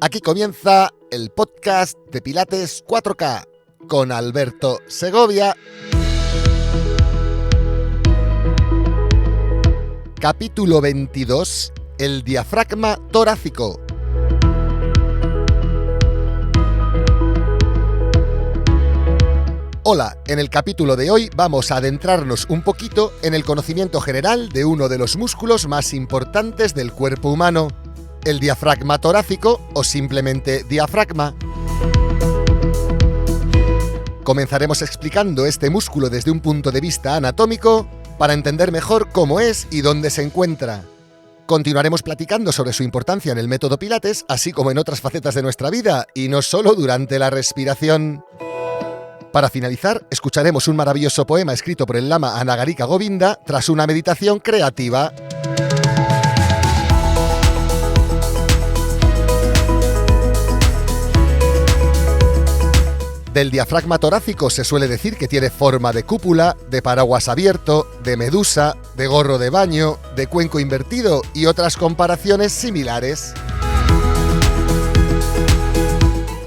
Aquí comienza el podcast de Pilates 4K con Alberto Segovia. Capítulo 22, el diafragma torácico. Hola, en el capítulo de hoy vamos a adentrarnos un poquito en el conocimiento general de uno de los músculos más importantes del cuerpo humano, el diafragma torácico o simplemente diafragma. Comenzaremos explicando este músculo desde un punto de vista anatómico para entender mejor cómo es y dónde se encuentra. Continuaremos platicando sobre su importancia en el método Pilates, así como en otras facetas de nuestra vida, y no solo durante la respiración. Para finalizar, escucharemos un maravilloso poema escrito por el lama Anagarika Govinda tras una meditación creativa. Del diafragma torácico se suele decir que tiene forma de cúpula, de paraguas abierto, de medusa, de gorro de baño, de cuenco invertido y otras comparaciones similares.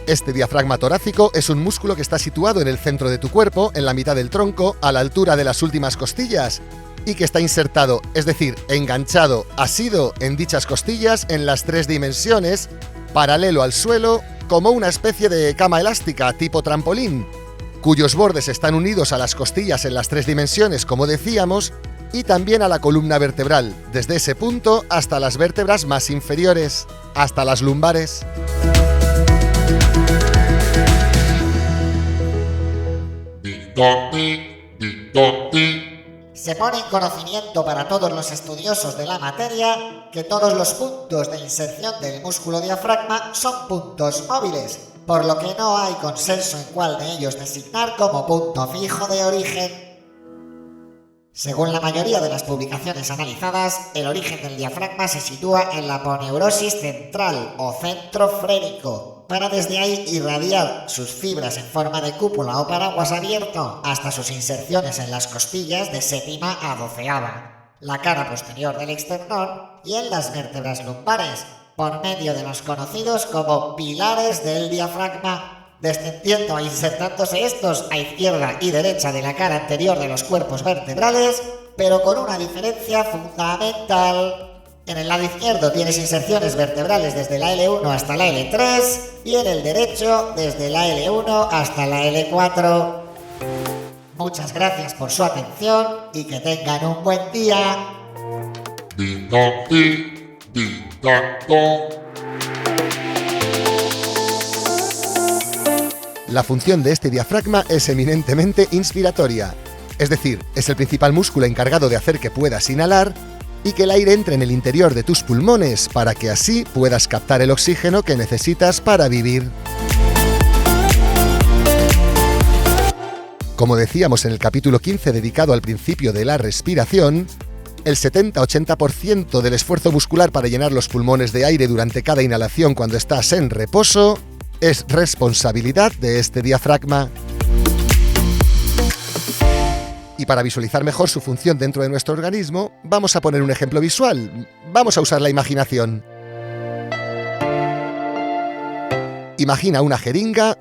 Este diafragma torácico es un músculo que está situado en el centro de tu cuerpo, en la mitad del tronco, a la altura de las últimas costillas, y que está insertado, es decir, enganchado, asido en dichas costillas en las 3 dimensiones, paralelo al suelo, como una especie de cama elástica tipo trampolín, cuyos bordes están unidos a las costillas en las 3 dimensiones, como decíamos, y también a la columna vertebral, desde ese punto hasta las vértebras más inferiores, hasta las lumbares. Se pone en conocimiento para todos los estudiosos de la materia que todos los puntos de inserción del músculo diafragma son puntos móviles, por lo que no hay consenso en cuál de ellos designar como punto fijo de origen. Según la mayoría de las publicaciones analizadas, el origen del diafragma se sitúa en la aponeurosis central o centro frénico, para desde ahí irradiar sus fibras en forma de cúpula o paraguas abierto hasta sus inserciones en las costillas de 7ª a 12ª, la cara posterior del esternón y en las vértebras lumbares, por medio de los conocidos como pilares del diafragma, descendiendo e insertándose estos a izquierda y derecha de la cara anterior de los cuerpos vertebrales, pero con una diferencia fundamental. En el lado izquierdo tienes inserciones vertebrales desde la L1 hasta la L3 y en el derecho desde la L1 hasta la L4. Muchas gracias por su atención y que tengan un buen día. La función de este diafragma es eminentemente inspiratoria, es decir, es el principal músculo encargado de hacer que puedas inhalar y que el aire entre en el interior de tus pulmones para que así puedas captar el oxígeno que necesitas para vivir. Como decíamos en el capítulo 15 dedicado al principio de la respiración, el 70-80% del esfuerzo muscular para llenar los pulmones de aire durante cada inhalación cuando estás en reposo es responsabilidad de este diafragma. Y para visualizar mejor su función dentro de nuestro organismo, vamos a poner un ejemplo visual. Vamos a usar la imaginación. Imagina una jeringa,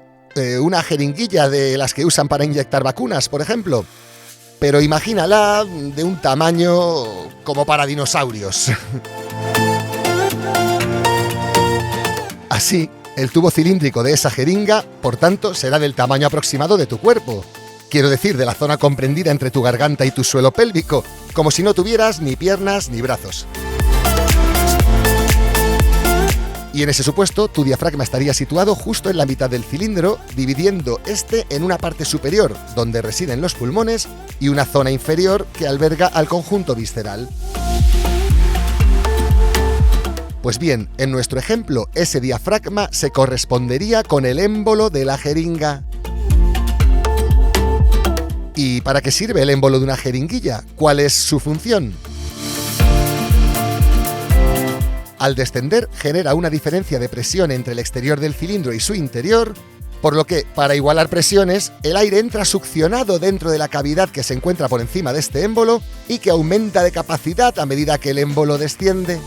una jeringuilla de las que usan para inyectar vacunas, por ejemplo. Pero imagínala de un tamaño como para dinosaurios. Así, el tubo cilíndrico de esa jeringa, por tanto, será del tamaño aproximado de tu cuerpo. Quiero decir, de la zona comprendida entre tu garganta y tu suelo pélvico, como si no tuvieras ni piernas ni brazos. Y en ese supuesto, tu diafragma estaría situado justo en la mitad del cilindro, dividiendo este en una parte superior, donde residen los pulmones, y una zona inferior que alberga al conjunto visceral. Pues bien, en nuestro ejemplo, ese diafragma se correspondería con el émbolo de la jeringa. ¿Y para qué sirve el émbolo de una jeringuilla? ¿Cuál es su función? Al descender, genera una diferencia de presión entre el exterior del cilindro y su interior, por lo que, para igualar presiones, el aire entra succionado dentro de la cavidad que se encuentra por encima de este émbolo y que aumenta de capacidad a medida que el émbolo desciende.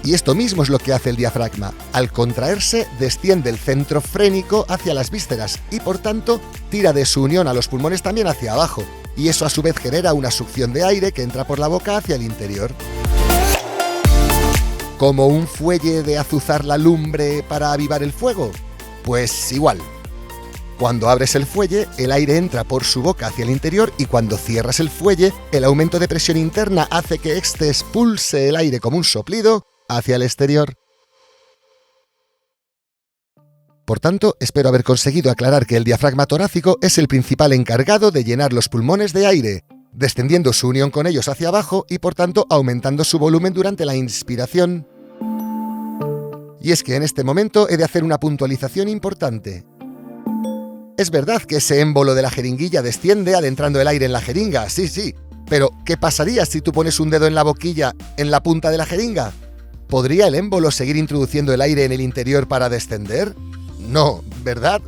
Y esto mismo es lo que hace el diafragma. Al contraerse, desciende el centro frénico hacia las vísceras y, por tanto, tira de su unión a los pulmones también hacia abajo. Y eso a su vez genera una succión de aire que entra por la boca hacia el interior. ¿Como un fuelle de azuzar la lumbre para avivar el fuego? Pues igual. Cuando abres el fuelle, el aire entra por su boca hacia el interior y cuando cierras el fuelle, el aumento de presión interna hace que éste expulse el aire como un soplido hacia el exterior. Por tanto, espero haber conseguido aclarar que el diafragma torácico es el principal encargado de llenar los pulmones de aire, descendiendo su unión con ellos hacia abajo y por tanto aumentando su volumen durante la inspiración. Y es que en este momento he de hacer una puntualización importante. Es verdad que ese émbolo de la jeringuilla desciende adentrando el aire en la jeringa, sí, pero ¿qué pasaría si tú pones un dedo en la boquilla, en la punta de la jeringa? ¿Podría el émbolo seguir introduciendo el aire en el interior para descender? No, ¿verdad?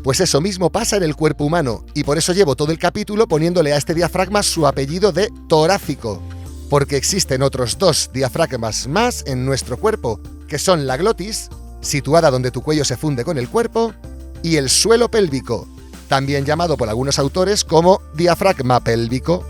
Pues eso mismo pasa en el cuerpo humano, y por eso llevo todo el capítulo poniéndole a este diafragma su apellido de torácico, porque existen otros 2 diafragmas más en nuestro cuerpo, que son la glotis, situada donde tu cuello se funde con el cuerpo, y el suelo pélvico, también llamado por algunos autores como diafragma pélvico.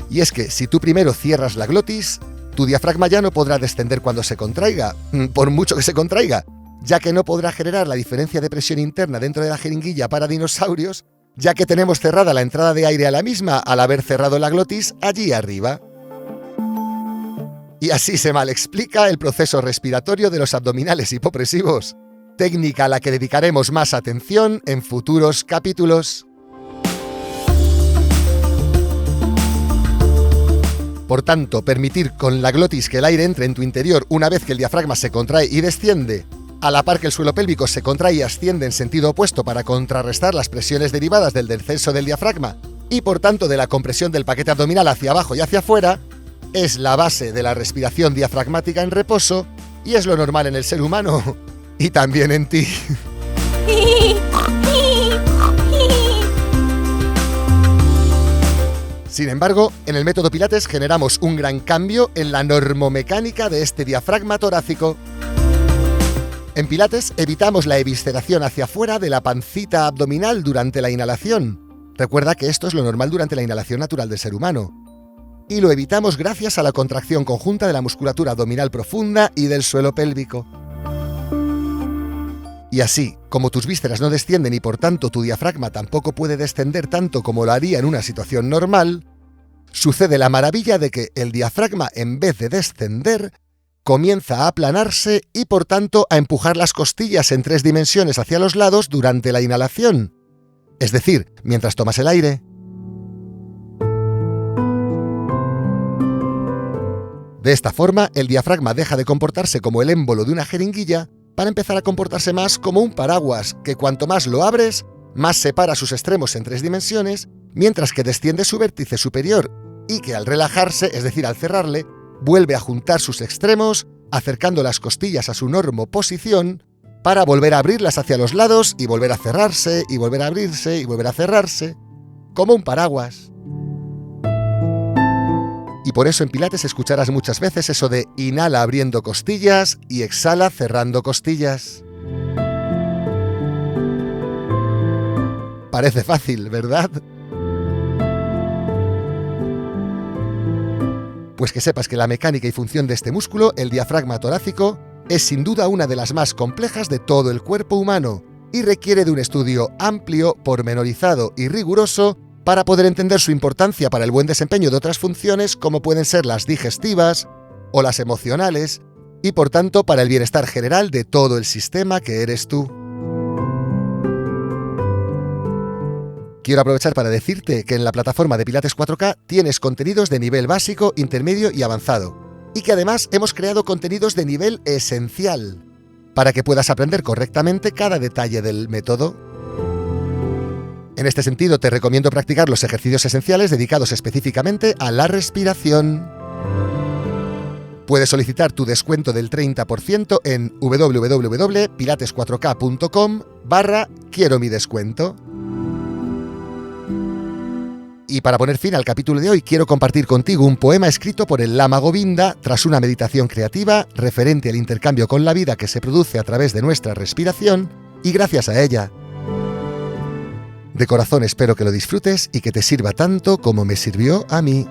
Y es que si tú primero cierras la glotis, tu diafragma ya no podrá descender cuando se contraiga, por mucho que se contraiga, ya que no podrá generar la diferencia de presión interna dentro de la jeringuilla para dinosaurios, ya que tenemos cerrada la entrada de aire a la misma al haber cerrado la glotis allí arriba. Y así se mal explica el proceso respiratorio de los abdominales hipopresivos, técnica a la que dedicaremos más atención en futuros capítulos. Por tanto, permitir con la glotis que el aire entre en tu interior una vez que el diafragma se contrae y desciende, a la par que el suelo pélvico se contrae y asciende en sentido opuesto para contrarrestar las presiones derivadas del descenso del diafragma y por tanto de la compresión del paquete abdominal hacia abajo y hacia afuera, es la base de la respiración diafragmática en reposo y es lo normal en el ser humano y también en ti. Sin embargo, en el método Pilates generamos un gran cambio en la normomecánica de este diafragma torácico. En Pilates evitamos la evisceración hacia afuera de la pancita abdominal durante la inhalación. Recuerda que esto es lo normal durante la inhalación natural del ser humano. Y lo evitamos gracias a la contracción conjunta de la musculatura abdominal profunda y del suelo pélvico. Y así, como tus vísceras no descienden y por tanto tu diafragma tampoco puede descender tanto como lo haría en una situación normal, sucede la maravilla de que el diafragma, en vez de descender, comienza a aplanarse y por tanto a empujar las costillas en 3 dimensiones hacia los lados durante la inhalación. Es decir, mientras tomas el aire. De esta forma, el diafragma deja de comportarse como el émbolo de una jeringuilla para empezar a comportarse más como un paraguas, que cuanto más lo abres, más separa sus extremos en 3 dimensiones, mientras que desciende su vértice superior y que al relajarse, es decir, al cerrarle, vuelve a juntar sus extremos, acercando las costillas a su normoposición, para volver a abrirlas hacia los lados y volver a cerrarse, y volver a abrirse, y volver a cerrarse, como un paraguas. Y por eso en Pilates escucharás muchas veces eso de inhala abriendo costillas y exhala cerrando costillas. Parece fácil, ¿verdad? Pues que sepas que la mecánica y función de este músculo, el diafragma torácico, es sin duda una de las más complejas de todo el cuerpo humano y requiere de un estudio amplio, pormenorizado y riguroso para poder entender su importancia para el buen desempeño de otras funciones como pueden ser las digestivas o las emocionales y por tanto para el bienestar general de todo el sistema que eres tú. Quiero aprovechar para decirte que en la plataforma de Pilates 4K tienes contenidos de nivel básico, intermedio y avanzado, y que además hemos creado contenidos de nivel esencial, para que puedas aprender correctamente cada detalle del método. En este sentido, te recomiendo practicar los ejercicios esenciales dedicados específicamente a la respiración. Puedes solicitar tu descuento del 30% en www.pilates4k.com/quiero mi descuento. Y para poner fin al capítulo de hoy, quiero compartir contigo un poema escrito por el Lama Govinda tras una meditación creativa referente al intercambio con la vida que se produce a través de nuestra respiración y gracias a ella. De corazón espero que lo disfrutes y que te sirva tanto como me sirvió a mí.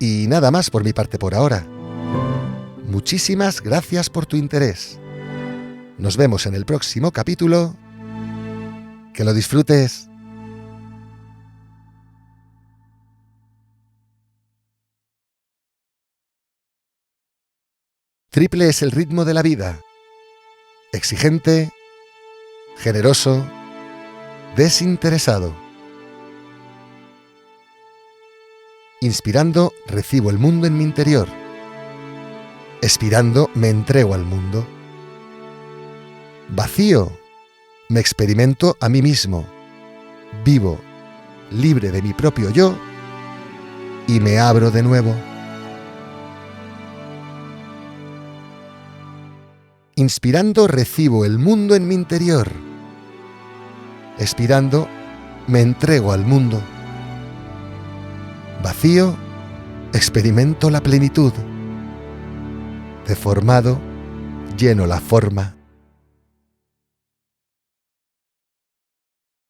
Y nada más por mi parte por ahora. Muchísimas gracias por tu interés. Nos vemos en el próximo capítulo. Que lo disfrutes. Triple es el ritmo de la vida. Exigente, generoso, desinteresado. Inspirando, recibo el mundo en mi interior. Expirando, me entrego al mundo. Vacío, me experimento a mí mismo. Vivo, libre de mi propio yo, y me abro de nuevo. Inspirando, recibo el mundo en mi interior. Expirando, me entrego al mundo. Vacío, experimento la plenitud. Deformado, lleno la forma.